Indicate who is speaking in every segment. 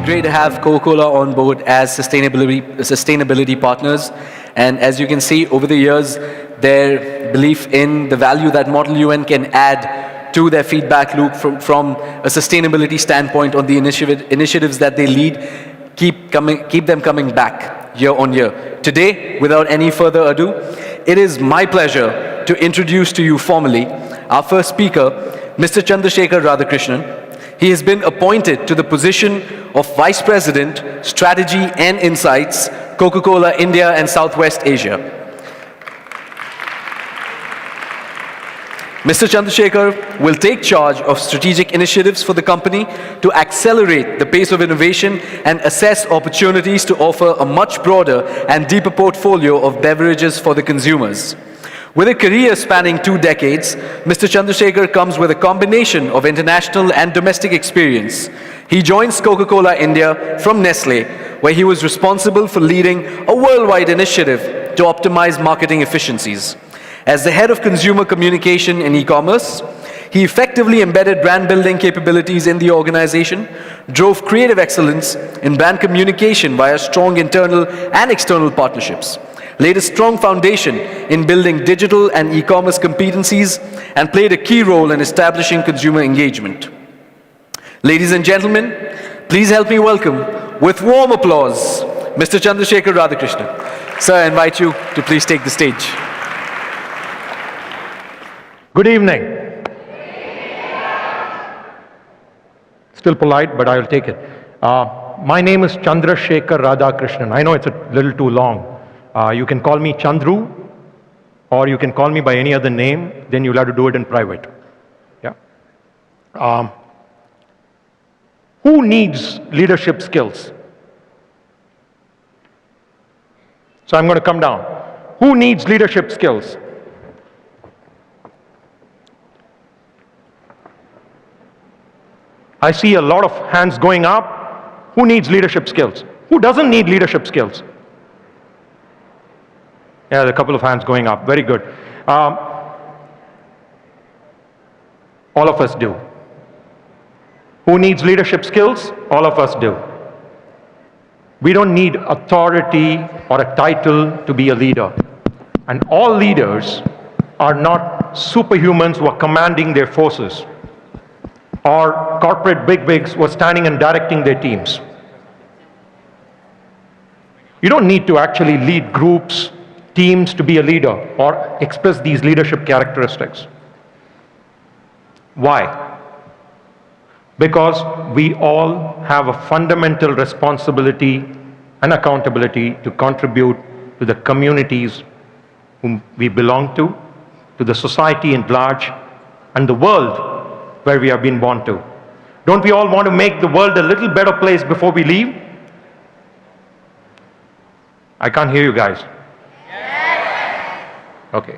Speaker 1: great to have Coca-Cola on board as sustainability partners. And as you can see, over the years, their belief in the value that Model UN can add to their feedback loop from a sustainability standpoint on the initiatives that they lead, keep them coming back year on year. Today, without any further ado, it is my pleasure to introduce to you formally our first speaker, Mr. Chandrasekhar Radhakrishnan. He has been appointed to the position of Vice President, Strategy and Insights, Coca-Cola India and Southwest Asia. Mr. Chandrasekhar will take charge of strategic initiatives for the company to accelerate the pace of innovation and assess opportunities to offer a much broader and deeper portfolio of beverages for the consumers. With a career spanning 2 decades, Mr. Chandrasekhar comes with a combination of international and domestic experience. He joins Coca-Cola India from Nestle, where he was responsible for leading a worldwide initiative to optimize marketing efficiencies. As the head of consumer communication and e-commerce, he effectively embedded brand building capabilities in the organization, drove creative excellence in brand communication via strong internal and external partnerships, laid a strong foundation in building digital and e-commerce competencies, and played a key role in establishing consumer engagement. Ladies and gentlemen, please help me welcome, with warm applause, Mr. Chandrasekhar Radhakrishnan. Sir, I invite you to please take the stage.
Speaker 2: Good evening. Still polite, but I will take it. My name is Chandrasekhar Radhakrishnan. I know it's a little too long. You can call me Chandru, or you can call me by any other name, then you'll have to do it in private. Yeah. Who needs leadership skills? So I'm going to come down. Who needs leadership skills? I see a lot of hands going up. Who needs leadership skills? Who doesn't need leadership skills? Yeah, there are a couple of hands going up. Very good. All of us do. Who needs leadership skills? All of us do. We don't need authority or a title to be a leader. And all leaders are not superhumans who are commanding their forces, or corporate bigwigs who are standing and directing their teams. You don't need to actually lead groups, teams to be a leader or express these leadership characteristics. Why? Because we all have a fundamental responsibility and accountability to contribute to the communities whom we belong to the society at large, and the world where we have been born to. Don't we all want to make the world a little better place before we leave? I can't hear you guys. Okay.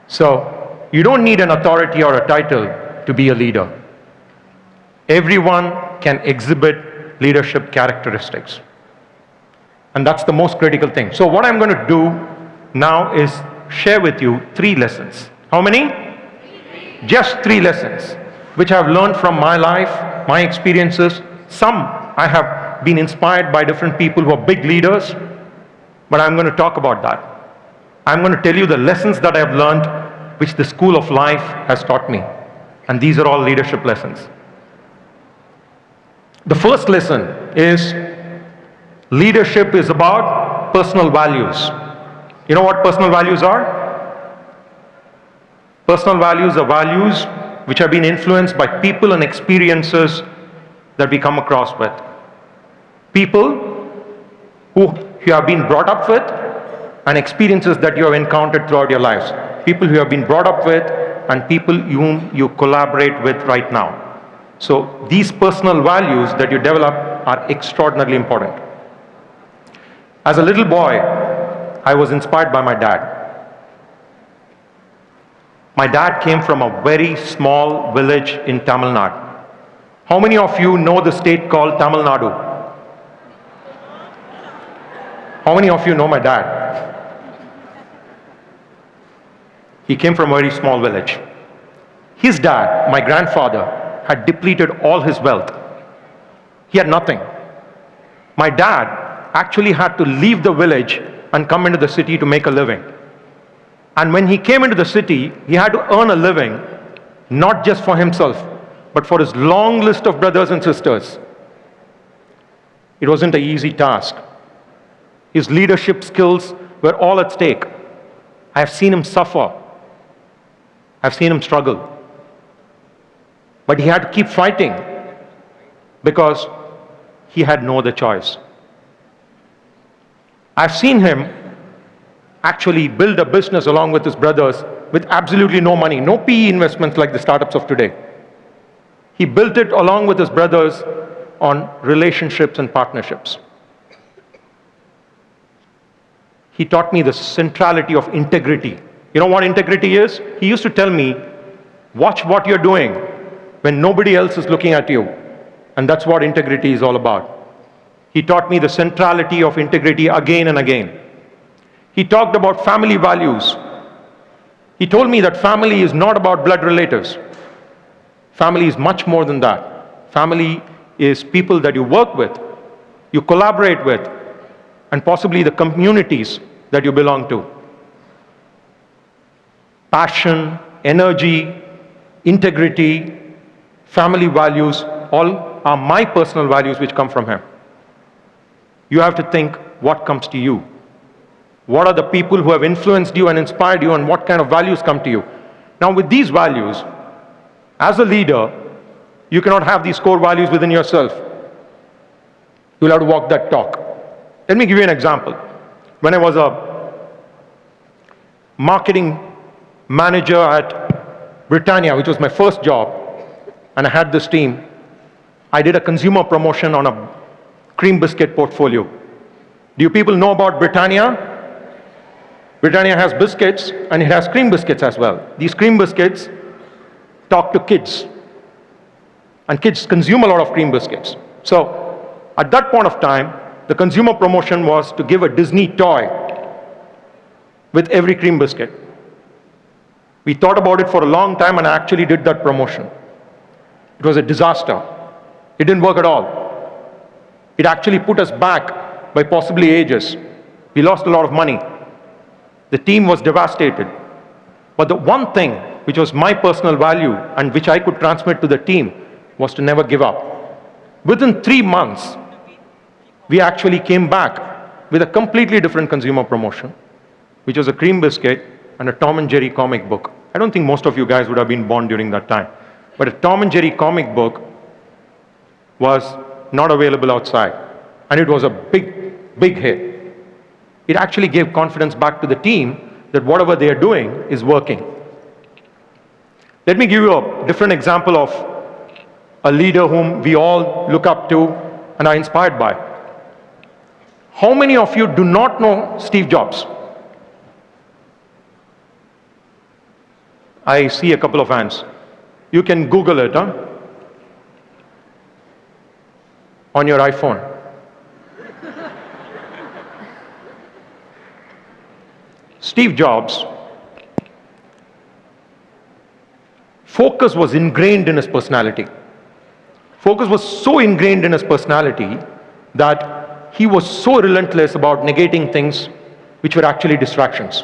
Speaker 2: So, you don't need an authority or a title to be a leader. Everyone can exhibit leadership characteristics. And that's the most critical thing. So what I'm going to do now is share with you 3 lessons. How many? 3. Just 3 lessons, which I've learned from my life, my experiences. Some I have been inspired by different people who are big leaders, but I'm going to talk about that. I'm going to tell you the lessons that I've learned, which the school of life has taught me. And these are all leadership lessons. The first lesson is leadership is about personal values. You know what personal values are? Personal values are values which have been influenced by people and experiences that we come across with. People who you have been brought up with, and experiences that you have encountered throughout your lives. People who you have been brought up with, and people whom you collaborate with right now. So these personal values that you develop are extraordinarily important. As a little boy, I was inspired by my dad. My dad came from a very small village in Tamil Nadu. How many of you know the state called Tamil Nadu? How many of you know my dad? He came from a very small village. His dad, my grandfather, had depleted all his wealth. He had nothing. My dad actually had to leave the village and come into the city to make a living. And when he came into the city, he had to earn a living, not just for himself, but for his long list of brothers and sisters. It wasn't an easy task. His leadership skills were all at stake. I have seen him suffer. I've seen him struggle. But he had to keep fighting because he had no other choice. I've seen him actually build a business along with his brothers with absolutely no money, no PE investments like the startups of today. He built it along with his brothers on relationships and partnerships. He taught me the centrality of integrity. You know what integrity is? He used to tell me, watch what you're doing when nobody else is looking at you. And that's what integrity is all about. He taught me the centrality of integrity again and again. He talked about family values. He told me that family is not about blood relatives. Family is much more than that. Family is people that you work with, you collaborate with, and possibly the communities that you belong to. Passion, energy, integrity, family values, all are my personal values which come from him. You have to think what comes to you. What are the people who have influenced you and inspired you, and what kind of values come to you? Now with these values, as a leader, you cannot have these core values within yourself. You'll have to walk that talk. Let me give you an example. When I was a marketing manager at Britannia, which was my first job, and I had this team, I did a consumer promotion on a cream biscuit portfolio. Do you people know about Britannia? Britannia has biscuits and it has cream biscuits as well. These cream biscuits talk to kids, and kids consume a lot of cream biscuits. So at that point of time, the consumer promotion was to give a Disney toy with every cream biscuit. We thought about it for a long time and I actually did that promotion. It was a disaster. It didn't work at all. It actually put us back by possibly ages. We lost a lot of money. The team was devastated. But the one thing which was my personal value and which I could transmit to the team was to never give up. Within 3 months, we actually came back with a completely different consumer promotion, which was a cream biscuit and a Tom and Jerry comic book. I don't think most of you guys would have been born during that time. But a Tom and Jerry comic book was not available outside. And it was a big, big hit. It actually gave confidence back to the team that whatever they are doing is working. Let me give you a different example of a leader whom we all look up to and are inspired by. How many of you do not know Steve Jobs? I see a couple of hands. You can Google it, on your iPhone. Steve Jobs, focus was ingrained in his personality. Focus was so ingrained in his personality that he was so relentless about negating things which were actually distractions.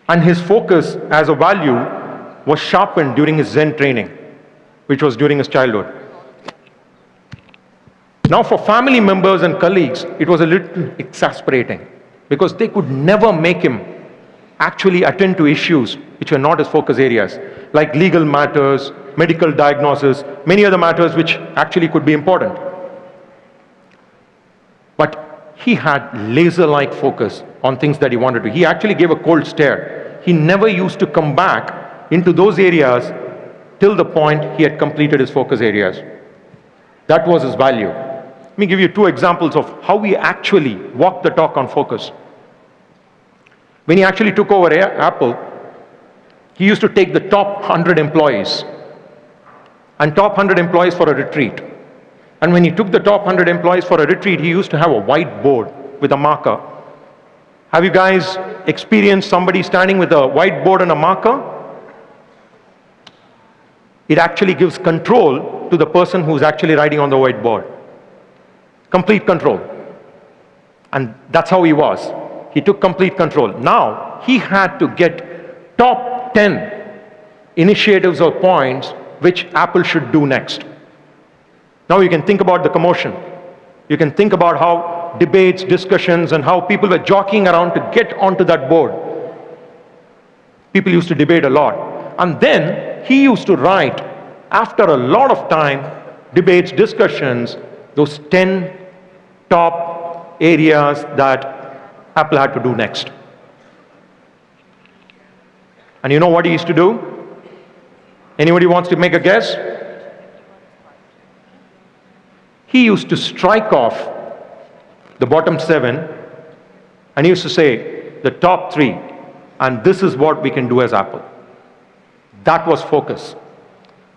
Speaker 2: And his focus as a value was sharpened during his Zen training, which was during his childhood. Now for family members and colleagues, it was a little exasperating because they could never make him actually attend to issues which were not his focus areas, like legal matters, medical diagnosis, many other matters which actually could be important. But he had laser-like focus on things that he wanted to. He actually gave a cold stare. He never used to come back into those areas till the point he had completed his focus areas. That was his value. Let me give you 2 examples of how we actually walked the talk on focus. When he actually took over Apple, he used to take the top 100 employees and top 100 employees for a retreat. And when he took the top 100 employees for a retreat, he used to have a whiteboard with a marker. Have you guys experienced somebody standing with a whiteboard and a marker? It actually gives control to the person who's actually writing on the whiteboard. Complete control. And that's how he was. He took complete control. Now, he had to get top 10 initiatives or points which Apple should do next. Now you can think about the commotion. You can think about how debates, discussions, and how people were jockeying around to get onto that board. People used to debate a lot. And then he used to write, after a lot of time, debates, discussions, those 10 top areas that Apple had to do next. And you know what he used to do? Anybody wants to make a guess? He used to strike off the bottom 7 and he used to say the top 3, and this is what we can do as Apple. That was focus.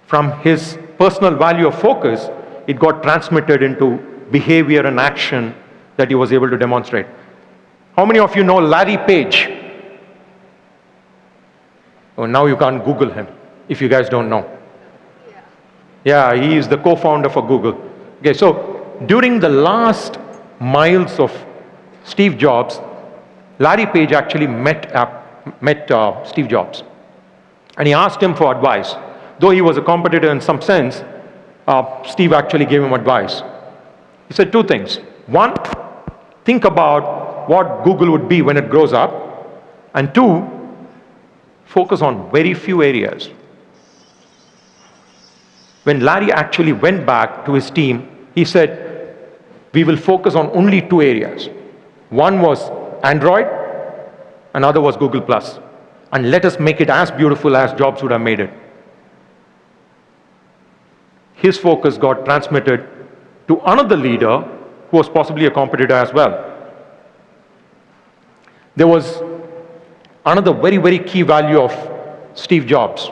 Speaker 2: From his personal value of focus, it got transmitted into behavior and action that he was able to demonstrate. How many of you know Larry Page? Oh, now you can't Google him if you guys don't know. Yeah, he is the co-founder for Google. Okay, so during the last miles of Steve Jobs, Larry Page actually met Steve Jobs. And he asked him for advice. Though he was a competitor in some sense, Steve actually gave him advice. He said 2 things. 1, think about what Google would be when it grows up. And 2, focus on very few areas. When Larry actually went back to his team, he said, we will focus on only 2 areas. One was Android, another was Google+. And let us make it as beautiful as Jobs would have made it. His focus got transmitted to another leader who was possibly a competitor as well. There was another very, very key value of Steve Jobs.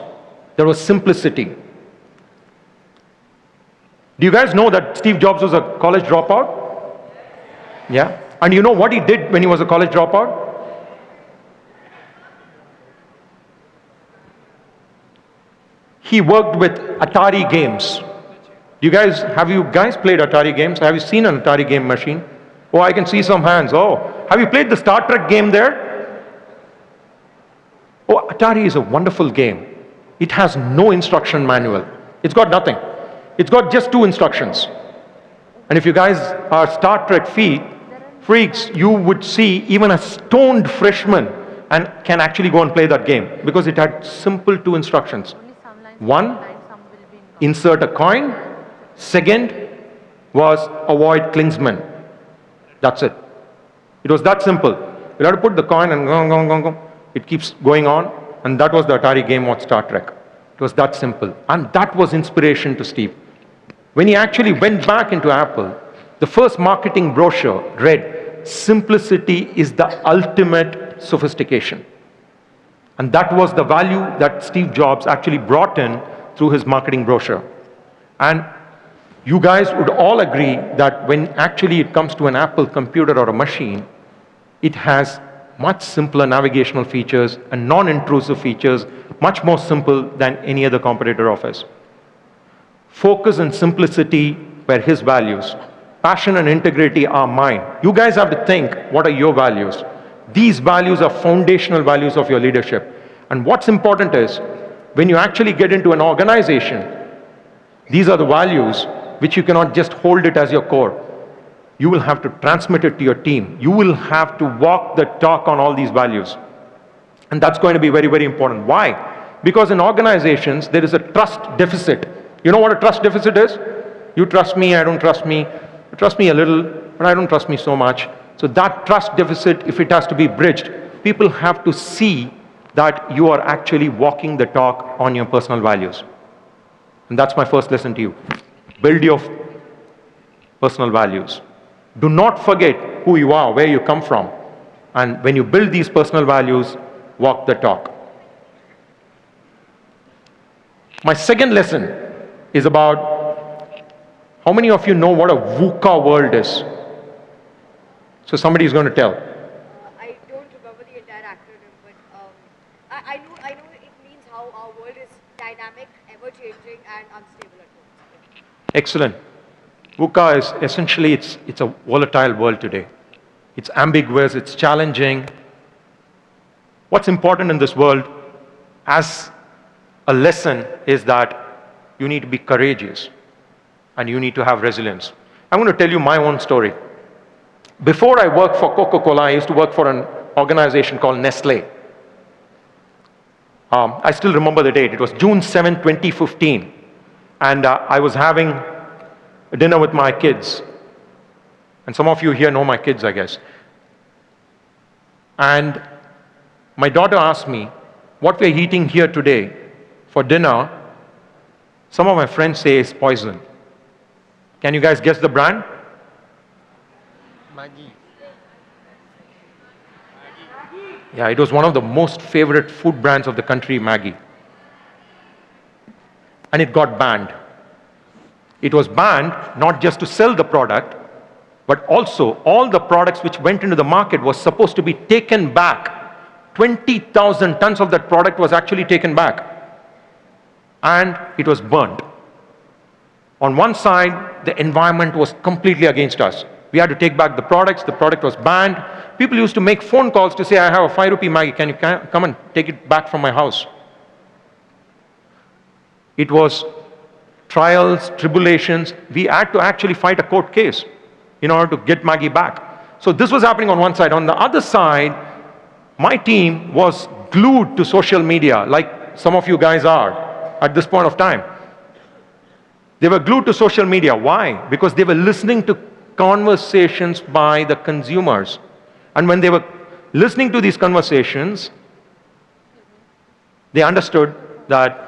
Speaker 2: There was simplicity. Do you guys know that Steve Jobs was a college dropout? Yeah. And you know what he did when he was a college dropout? He worked with Atari games. Have you guys played Atari games? Have you seen an Atari game machine? Oh, I can see some hands. Oh, have you played the Star Trek game there? Oh, Atari is a wonderful game. It has no instruction manual. It's got nothing. It's got just 2 instructions. And if you guys are Star Trek freaks, you would see even a stoned freshman and can actually go and play that game because it had simple 2 instructions. 1, insert a coin. 2nd was avoid Klingsman. That's it. It was that simple. You have to put the coin and go. It keeps going on. And that was the Atari game of Star Trek. It was that simple. And that was inspiration to Steve. When he actually went back into Apple, the first marketing brochure read, simplicity is the ultimate sophistication. And that was the value that Steve Jobs actually brought in through his marketing brochure. And you guys would all agree that when actually it comes to an Apple computer or a machine, it has much simpler navigational features and non-intrusive features, much more simple than any other competitor offers. Focus and simplicity were his values. Passion and integrity are mine. You guys have to think, what are your values? These values are foundational values of your leadership. And what's important is, when you actually get into an organization, these are the values which you cannot just hold it as your core. You will have to transmit it to your team. You will have to walk the talk on all these values. And that's going to be very, very important. Why? Because in organizations, there is a trust deficit. You know what a trust deficit is? You trust me, I don't trust me. You trust me a little, but I don't trust me so much. So that trust deficit, if it has to be bridged, people have to see that you are actually walking the talk on your personal values. And that's my first lesson to you. Build your personal values. Do not forget who you are, where you come from. And when you build these personal values, walk the talk. My second lesson is about how many of you know what a VUCA world is? So somebody is going to tell.
Speaker 3: I don't remember the entire acronym, but I know it means how our world is dynamic, ever-changing, and unstable at once.
Speaker 2: Excellent. VUCA is essentially, it's a volatile world today. It's ambiguous, it's challenging. What's important in this world as a lesson is that you need to be courageous and you need to have resilience. I'm going to tell you my own story. Before I worked for Coca-Cola, I used to work for an organization called Nestle. I still remember the date. It was June 7, 2015. And I was having dinner with my kids. And some of you here know my kids, I guess. And my daughter asked me, what we're eating here today for dinner, some of my friends say is poison. Can you guys guess the brand?
Speaker 4: Maggi.
Speaker 2: Yeah, it was one of the most favorite food brands of the country, Maggi. And it got banned. It was banned not just to sell the product, but also all the products which went into the market was supposed to be taken back. 20,000 tons of that product was actually taken back. And it was burnt. On one side, the environment was completely against us. We had to take back the products, the product was banned. People used to make phone calls to say, I have a 5 rupee Maggi, can you come and take it back from my house? It was trials, tribulations. We had to actually fight a court case in order to get Maggi back. So this was happening on one side. On the other side, my team was glued to social media, like some of you guys are at this point of time. They were glued to social media. Why? Because they were listening to conversations by the consumers. And when they were listening to these conversations, they understood that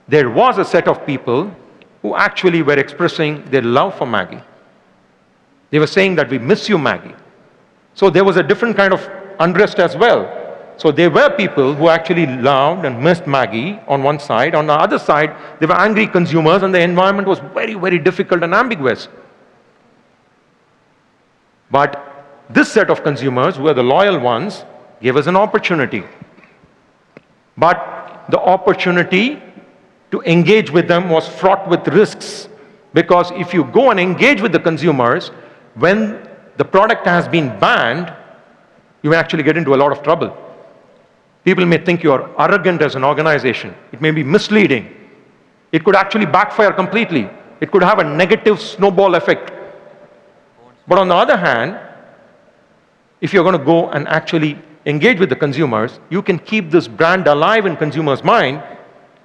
Speaker 2: there was a set of people who actually were expressing their love for Maggi. They were saying that we miss you, Maggi. So there was a different kind of unrest as well. So there were people who actually loved and missed Maggi on one side. On the other side, there were angry consumers and the environment was very, very difficult and ambiguous. But this set of consumers, who were the loyal ones, gave us an opportunity. But the opportunity to engage with them was fraught with risks. Because if you go and engage with the consumers, when the product has been banned, you may actually get into a lot of trouble. People may think you are arrogant as an organization. It may be misleading. It could actually backfire completely. It could have a negative snowball effect. But on the other hand, if you're going to go and actually engage with the consumers, you can keep this brand alive in consumers' mind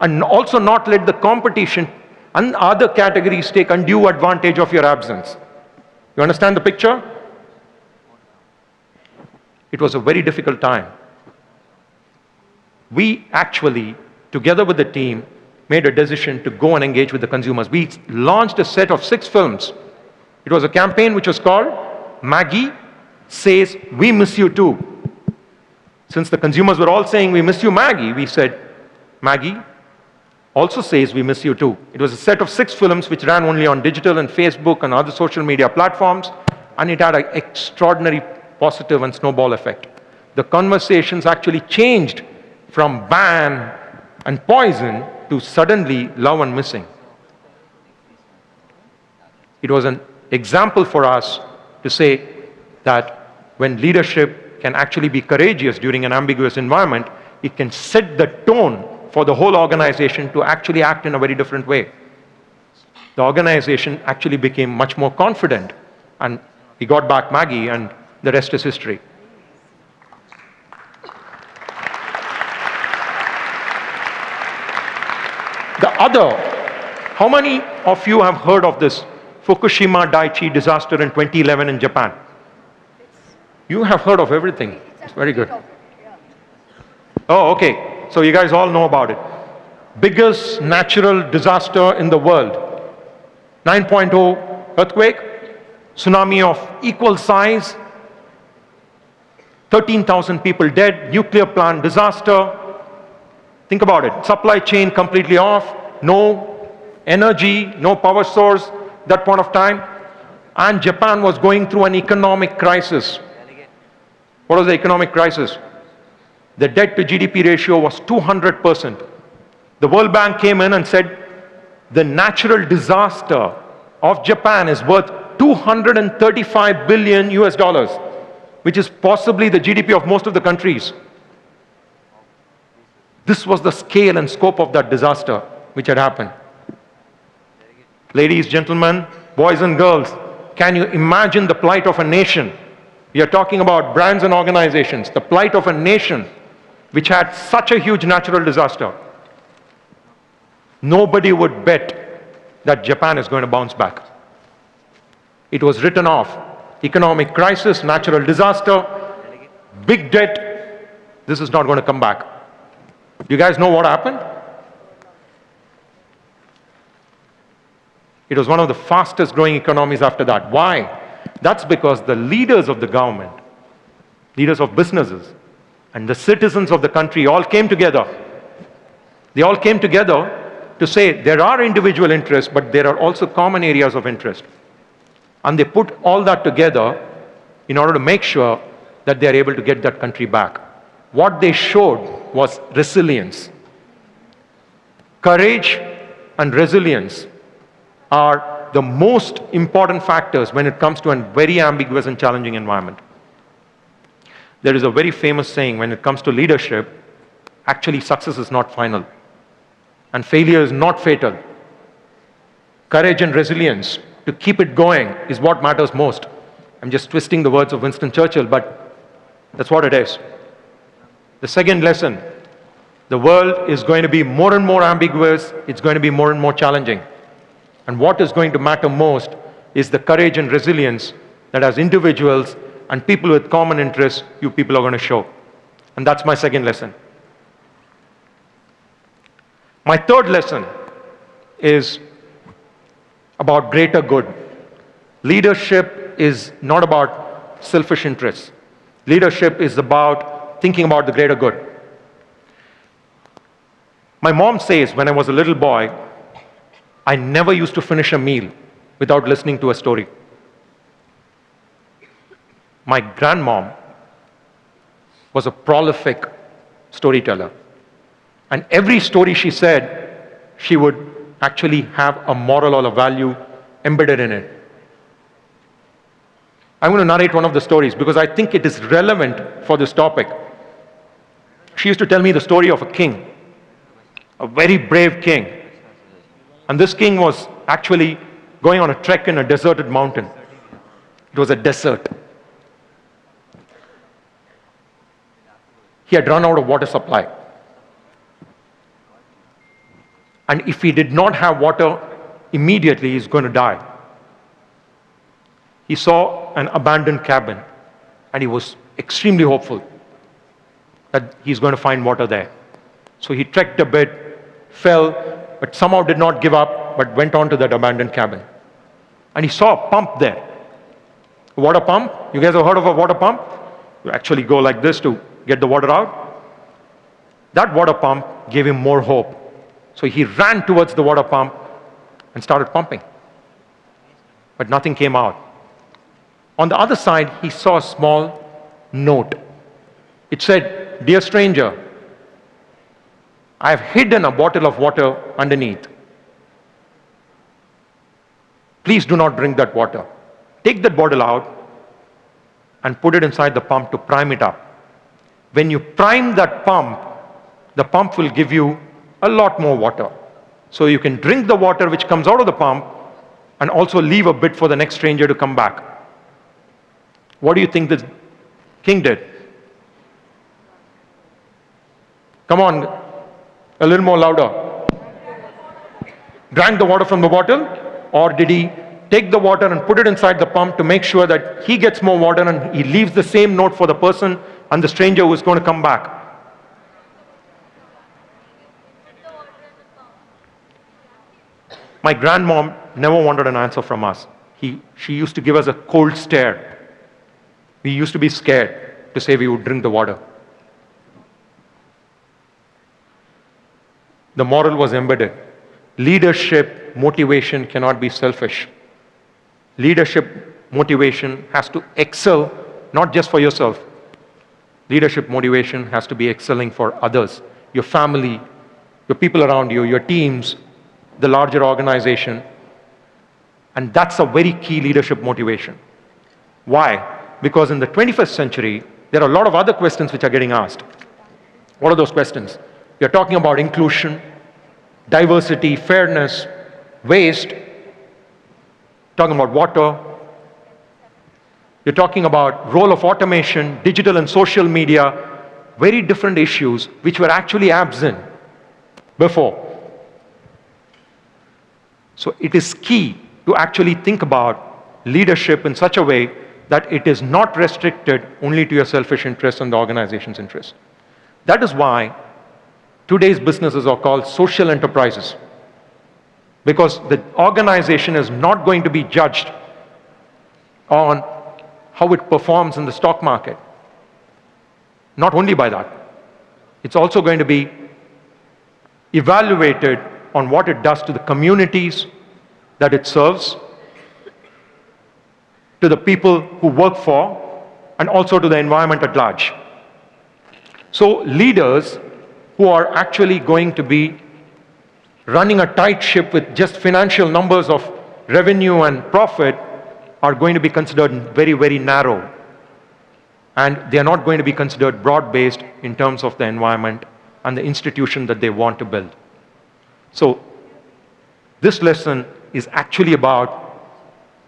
Speaker 2: and also not let the competition and other categories take undue advantage of your absence. You understand the picture? It was a very difficult time. We actually, together with the team, made a decision to go and engage with the consumers. We launched a set of 6 films. It was a campaign which was called Maggi Says We Miss You Too. Since the consumers were all saying we miss you, Maggi, we said Maggi also says we miss you too. It was a set of 6 films which ran only on digital and Facebook and other social media platforms, and it had an extraordinary positive and snowball effect. The conversations actually changed from ban and poison to suddenly love and missing. It was an example for us to say that when leadership can actually be courageous during an ambiguous environment, it can set the tone for the whole organization to actually act in a very different way. The organization actually became much more confident, and we got back Maggi, and the rest is history. The other, how many of you have heard of this Fukushima Daiichi disaster in 2011 in Japan? You have heard of everything. It's very good. Oh, okay. So you guys all know about it. Biggest natural disaster in the world. 9.0 earthquake, tsunami of equal size, 13,000 people dead, nuclear plant disaster. Think about it. Supply chain completely off, no energy, no power source at that point of time. And Japan was going through an economic crisis. What was the economic crisis? The debt to GDP ratio was 200%. The World Bank came in and said, the natural disaster of Japan is worth 235 billion US dollars, which is possibly the GDP of most of the countries. This was the scale and scope of that disaster which had happened. Ladies, gentlemen, boys and girls, can you imagine the plight of a nation? We are talking about brands and organizations, the plight of a nation which had such a huge natural disaster. Nobody would bet that Japan is going to bounce back. It was written off. Economic crisis, natural disaster, big debt. This is not going to come back. Do you guys know what happened? It was one of the fastest growing economies after that. Why? That's because the leaders of the government, leaders of businesses, and the citizens of the country all came together. They all came together to say there are individual interests, but there are also common areas of interest. And they put all that together in order to make sure that they are able to get that country back. What they showed was resilience. Courage and resilience are the most important factors when it comes to a very ambiguous and challenging environment. There is a very famous saying when it comes to leadership, actually success is not final and failure is not fatal. Courage and resilience to keep it going is what matters most. I'm just twisting the words of Winston Churchill, but that's what it is. The second lesson, the world is going to be more and more ambiguous, it's going to be more and more challenging. And what is going to matter most is the courage and resilience that as individuals and people with common interests, you people are going to show. And that's my second lesson. My third lesson is about greater good. Leadership is not about selfish interests. Leadership is about thinking about the greater good. My mom says when I was a little boy, I never used to finish a meal without listening to a story. My grandmom was a prolific storyteller. And every story she said, she would actually have a moral or a value embedded in it. I'm going to narrate one of the stories because I think it is relevant for this topic. She used to tell me the story of a king, a very brave king. And this king was actually going on a trek in a deserted mountain. It was a desert. He had run out of water supply. And if he did not have water immediately, he's going to die. He saw an abandoned cabin and he was extremely hopeful that he's going to find water there. So he trekked a bit, fell, but somehow did not give up, but went on to that abandoned cabin. And he saw a pump there. A water pump. You guys have heard of a water pump? You actually go like this to get the water out. That water pump gave him more hope. So he ran towards the water pump and started pumping. But nothing came out. On the other side, he saw a small note. It said, "Dear stranger, I have hidden a bottle of water underneath. Please do not drink that water. Take that bottle out and put it inside the pump to prime it up. When you prime that pump, the pump will give you a lot more water. So you can drink the water which comes out of the pump and also leave a bit for the next stranger to come back." What do you think the king did? Come on, a little more louder. Drank the water from the bottle, or did he take the water and put it inside the pump to make sure that he gets more water and he leaves the same note for the person and the stranger who is going to come back? My grandmom never wanted an answer from us. She used to give us a cold stare. We used to be scared to say we would drink the water. The moral was embedded. Leadership motivation cannot be selfish. Leadership motivation has to excel, not just for yourself. Leadership motivation has to be excelling for others, your family, your people around you, your teams, the larger organization. And that's a very key leadership motivation. Why? Because in the 21st century, there are a lot of other questions which are getting asked. What are those questions? You're talking about inclusion, diversity, fairness, waste, talking about water. You're talking about role of automation, digital and social media, very different issues which were actually absent before. So it is key to actually think about leadership in such a way that it is not restricted only to your selfish interests and the organization's interests. That is why today's businesses are called social enterprises. Because the organization is not going to be judged on how it performs in the stock market. Not only by that, it's also going to be evaluated on what it does to the communities that it serves, to the people who work for, and also to the environment at large. So leaders who are actually going to be running a tight ship with just financial numbers of revenue and profit are going to be considered very, very narrow. And they are not going to be considered broad-based in terms of the environment and the institution that they want to build. So this lesson is actually about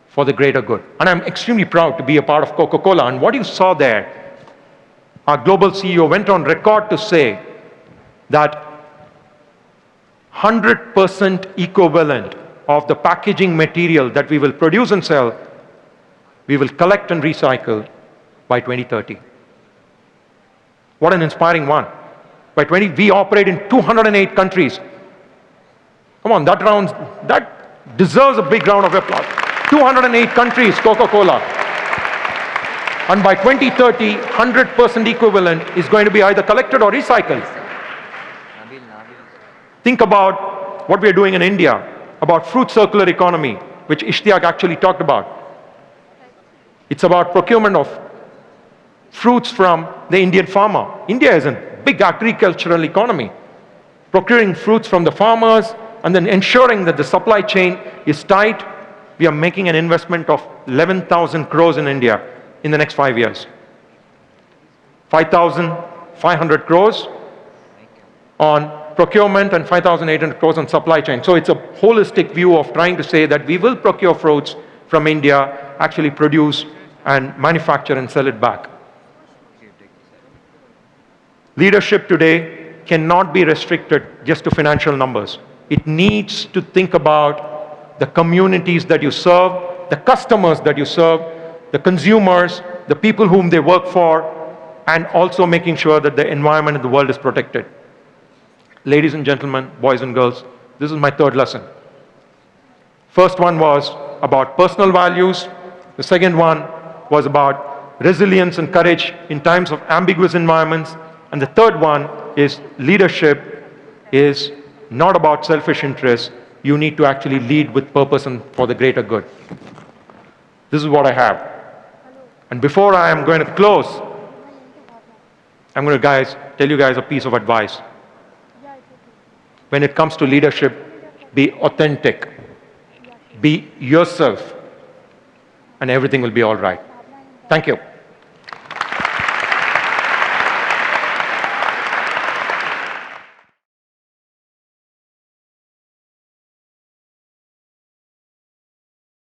Speaker 2: for the greater good. And I'm extremely proud to be a part of Coca-Cola. And what you saw there, our global CEO went on record to say that 100% equivalent of the packaging material that we will produce and sell, we will collect and recycle by 2030. What an inspiring one. By we operate in 208 countries. Come on, that deserves a big round of applause. 208 countries, Coca-Cola. And by 2030, 100% equivalent is going to be either collected or recycled. Think about what we are doing in India, about fruit circular economy, which Ishtiaq actually talked about. It's about procurement of fruits from the Indian farmer. India is a big agricultural economy. Procuring fruits from the farmers and then ensuring that the supply chain is tight. We are making an investment of 11,000 crores in India in the next 5 years. 5,500 crores on procurement and 5,800 crores on supply chain. So it's a holistic view of trying to say that we will procure fruits from India, actually produce and manufacture and sell it back. Leadership today cannot be restricted just to financial numbers. It needs to think about the communities that you serve, the customers that you serve, the consumers, the people whom they work for, and also making sure that the environment in the world is protected. Ladies and gentlemen, boys and girls, this is my third lesson. First one was about personal values. The second one was about resilience and courage in times of ambiguous environments. And the third one is leadership is not about selfish interests. You need to actually lead with purpose and for the greater good. This is what I have. And before I am going to close, I'm going to tell you guys a piece of advice. When it comes to leadership, be authentic. Be yourself. And everything will be all right. Thank you.